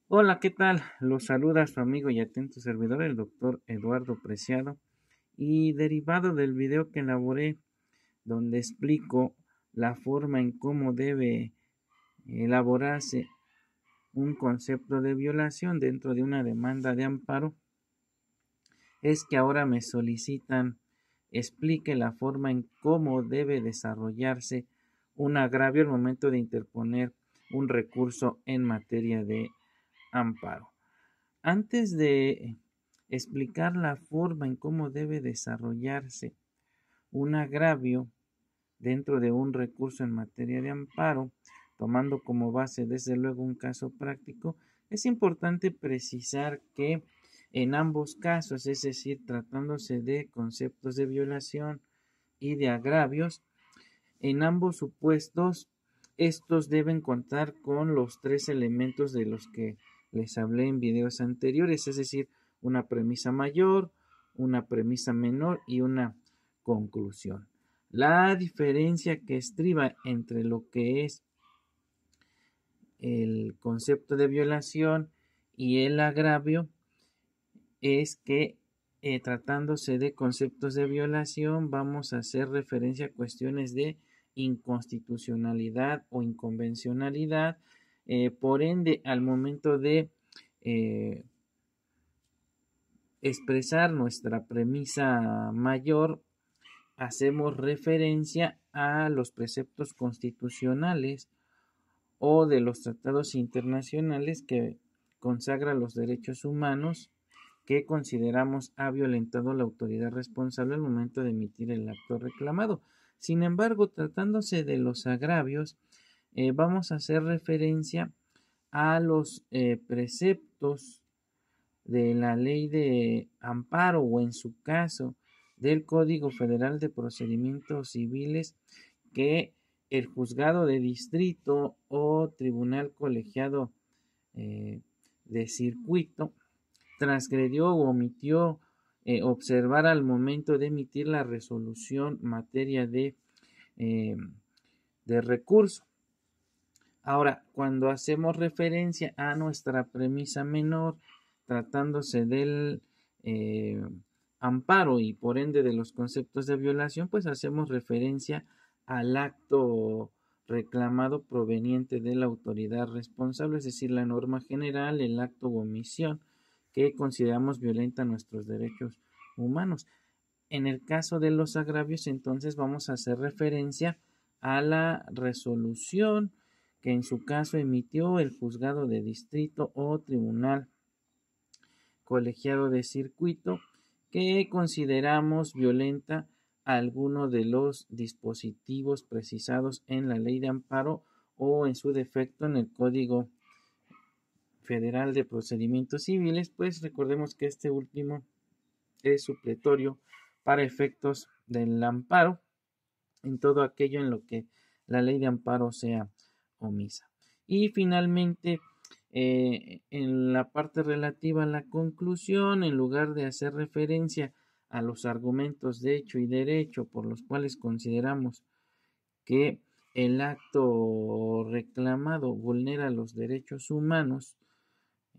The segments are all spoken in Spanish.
Hola, ¿qué tal? Los saluda su amigo y atento servidor, el doctor Eduardo Preciado, y derivado del video que elaboré, donde explico la forma en cómo debe elaborarse un concepto de violación dentro de una demanda de amparo, es que ahora me solicitan explique la forma en cómo debe desarrollarse un agravio al momento de interponer un recurso en materia de amparo. Antes de explicar la forma en cómo debe desarrollarse un agravio dentro de un recurso en materia de amparo, tomando como base desde luego un caso práctico, es importante precisar que en ambos casos, es decir, tratándose de conceptos de violación y de agravios, en ambos supuestos, estos deben contar con los tres elementos de los que les hablé en videos anteriores, es decir, una premisa mayor, una premisa menor y una conclusión. La diferencia que estriba entre lo que es el concepto de violación y el agravio es que tratándose de conceptos de violación vamos a hacer referencia a cuestiones de inconstitucionalidad o inconvencionalidad. Por ende, al momento de eh, expresar nuestra premisa mayor, hacemos referencia a los preceptos constitucionales o de los tratados internacionales que consagran los derechos humanos que consideramos ha violentado la autoridad responsable al momento de emitir el acto reclamado. Sin embargo, tratándose de los agravios, vamos a hacer referencia a los preceptos de la ley de amparo o en su caso del Código Federal de Procedimientos Civiles que el juzgado de distrito o tribunal colegiado eh, de circuito transgredió o omitió observar al momento de emitir la resolución materia eh, de recurso. Ahora, cuando hacemos referencia a nuestra premisa menor, tratándose del amparo y por ende de los conceptos de violación, pues hacemos referencia al acto reclamado proveniente de la autoridad responsable, es decir, la norma general, el acto o omisión que consideramos violenta nuestros derechos humanos. En el caso de los agravios, entonces vamos a hacer referencia a la resolución que en su caso emitió el juzgado de distrito o tribunal colegiado de circuito que consideramos violenta alguno de los dispositivos precisados en la ley de amparo o en su defecto en el Código Federal de Procedimientos Civiles, pues recordemos que este último es supletorio para efectos del amparo en todo aquello en lo que la ley de amparo sea omisa. Y finalmente, en la parte relativa a la conclusión, en lugar de hacer referencia a los argumentos de hecho y derecho por los cuales consideramos que el acto reclamado vulnera los derechos humanos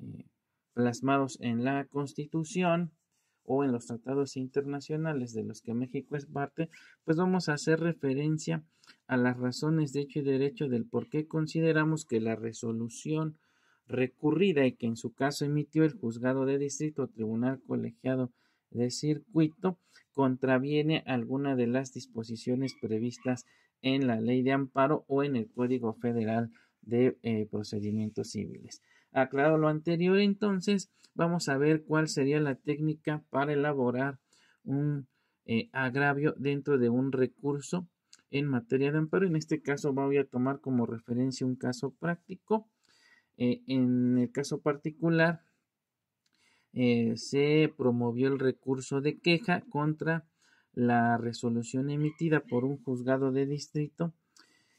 eh, plasmados en la Constitución o en los tratados internacionales de los que México es parte, pues vamos a hacer referencia a las razones de hecho y derecho del por qué consideramos que la resolución recurrida y que en su caso emitió el juzgado de distrito o tribunal colegiado de circuito contraviene alguna de las disposiciones previstas en la ley de amparo o en el Código Federal de Procedimientos Civiles. Aclarado lo anterior, entonces vamos a ver cuál sería la técnica para elaborar un agravio dentro de un recurso en materia de amparo. En este caso voy a tomar como referencia un caso práctico. En el caso particular, se promovió el recurso de queja contra la resolución emitida por un juzgado de distrito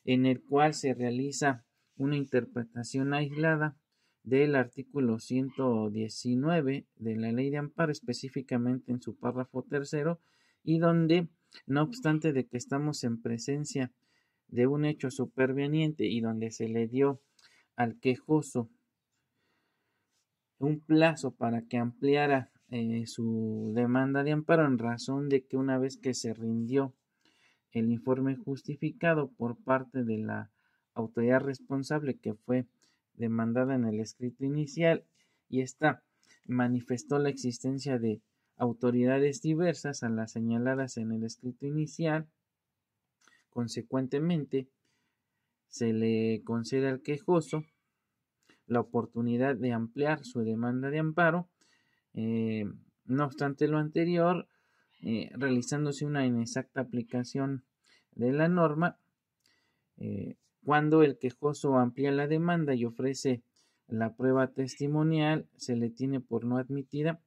en el cual se realiza una interpretación aislada del artículo 119 de la ley de amparo, específicamente en su párrafo tercero, y donde, no obstante de que estamos en presencia de un hecho superveniente y donde se le dio al quejoso un plazo para que ampliara su demanda de amparo en razón de que una vez que se rindió el informe justificado por parte de la autoridad responsable que fue demandada en el escrito inicial y ésta manifestó la existencia de autoridades diversas a las señaladas en el escrito inicial, consecuentemente se le concede al quejoso la oportunidad de ampliar su demanda de amparo. No obstante lo anterior, realizándose una inexacta aplicación de la norma, cuando el quejoso amplía la demanda y ofrece la prueba testimonial, se le tiene por no admitida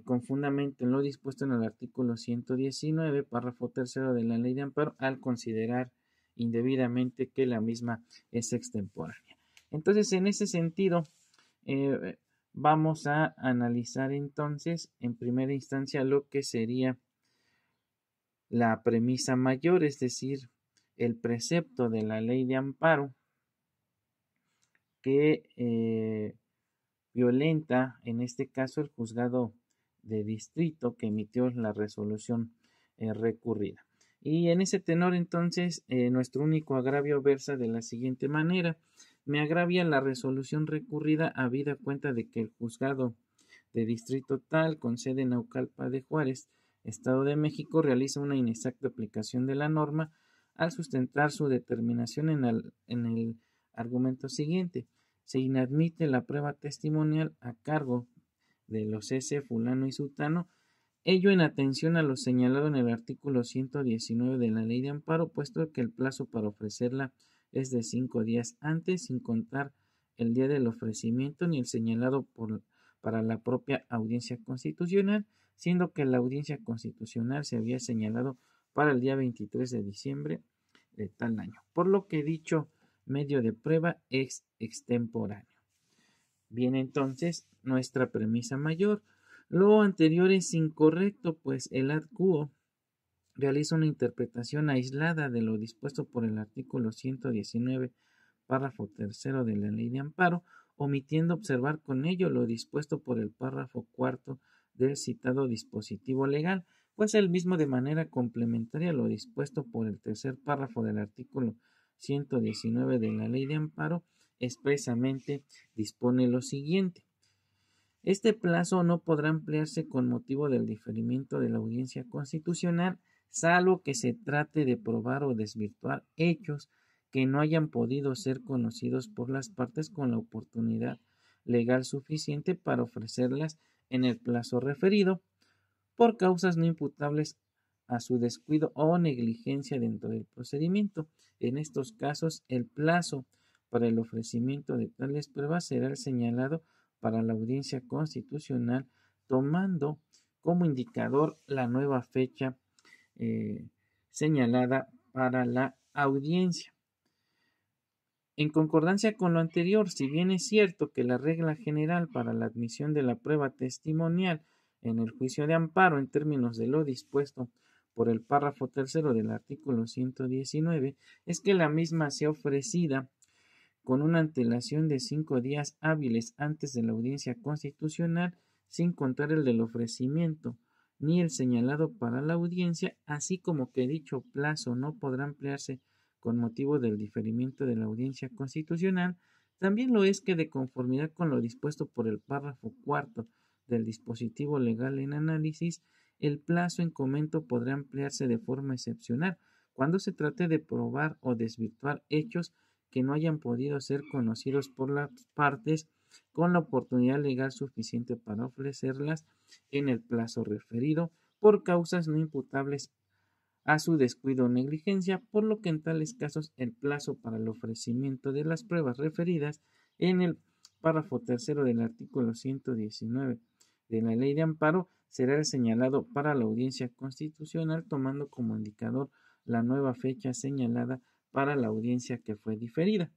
con fundamento en lo dispuesto en el artículo 119, párrafo tercero de la Ley de Amparo, al considerar indebidamente que la misma es extemporánea. Entonces, en ese sentido, vamos a analizar entonces en primera instancia lo que sería la premisa mayor, es decir, el precepto de la Ley de Amparo que violenta, en este caso, el juzgado de distrito que emitió la resolución recurrida. Y en ese tenor, entonces, nuestro único agravio versa de la siguiente manera: me agravia la resolución recurrida habida cuenta de que el juzgado de distrito tal, con sede en Naucalpan de Juárez, Estado de México, realiza una inexacta aplicación de la norma al sustentar su determinación en el argumento siguiente: se inadmite la prueba testimonial a cargo de los S. fulano y sutano, ello en atención a lo señalado en el artículo 119 de la Ley de Amparo, puesto que el plazo para ofrecerla es de 5 días antes, sin contar el día del ofrecimiento ni el señalado para la propia audiencia constitucional, siendo que la audiencia constitucional se había señalado para el día 23 de diciembre de tal año, por lo que dicho medio de prueba es extemporáneo. Bien, entonces, nuestra premisa mayor. Lo anterior es incorrecto, pues el ad quo realiza una interpretación aislada de lo dispuesto por el artículo 119, párrafo tercero de la Ley de Amparo, omitiendo observar con ello lo dispuesto por el párrafo cuarto del citado dispositivo legal, pues el mismo de manera complementaria a lo dispuesto por el tercer párrafo del artículo 119 de la Ley de Amparo expresamente dispone lo siguiente: este plazo no podrá ampliarse con motivo del diferimiento de la audiencia constitucional, salvo que se trate de probar o desvirtuar hechos que no hayan podido ser conocidos por las partes con la oportunidad legal suficiente para ofrecerlas en el plazo referido, por causas no imputables a su descuido o negligencia dentro del procedimiento. En estos casos, el plazo para el ofrecimiento de tales pruebas será el señalado para la audiencia constitucional, tomando como indicador la nueva fecha señalada para la audiencia. En concordancia con lo anterior, si bien es cierto que la regla general para la admisión de la prueba testimonial en el juicio de amparo en términos de lo dispuesto por el párrafo tercero del artículo 119 es que la misma sea ofrecida con una antelación de 5 días hábiles antes de la audiencia constitucional, sin contar el del ofrecimiento, ni el señalado para la audiencia, así como que dicho plazo no podrá ampliarse con motivo del diferimiento de la audiencia constitucional, también lo es que, de conformidad con lo dispuesto por el párrafo cuarto del dispositivo legal en análisis, el plazo en comento podrá ampliarse de forma excepcional cuando se trate de probar o desvirtuar hechos que no hayan podido ser conocidos por las partes con la oportunidad legal suficiente para ofrecerlas en el plazo referido, por causas no imputables a su descuido o negligencia, por lo que en tales casos el plazo para el ofrecimiento de las pruebas referidas en el párrafo tercero del artículo 119 de la Ley de Amparo será el señalado para la audiencia constitucional, tomando como indicador la nueva fecha señalada para la audiencia que fue diferida.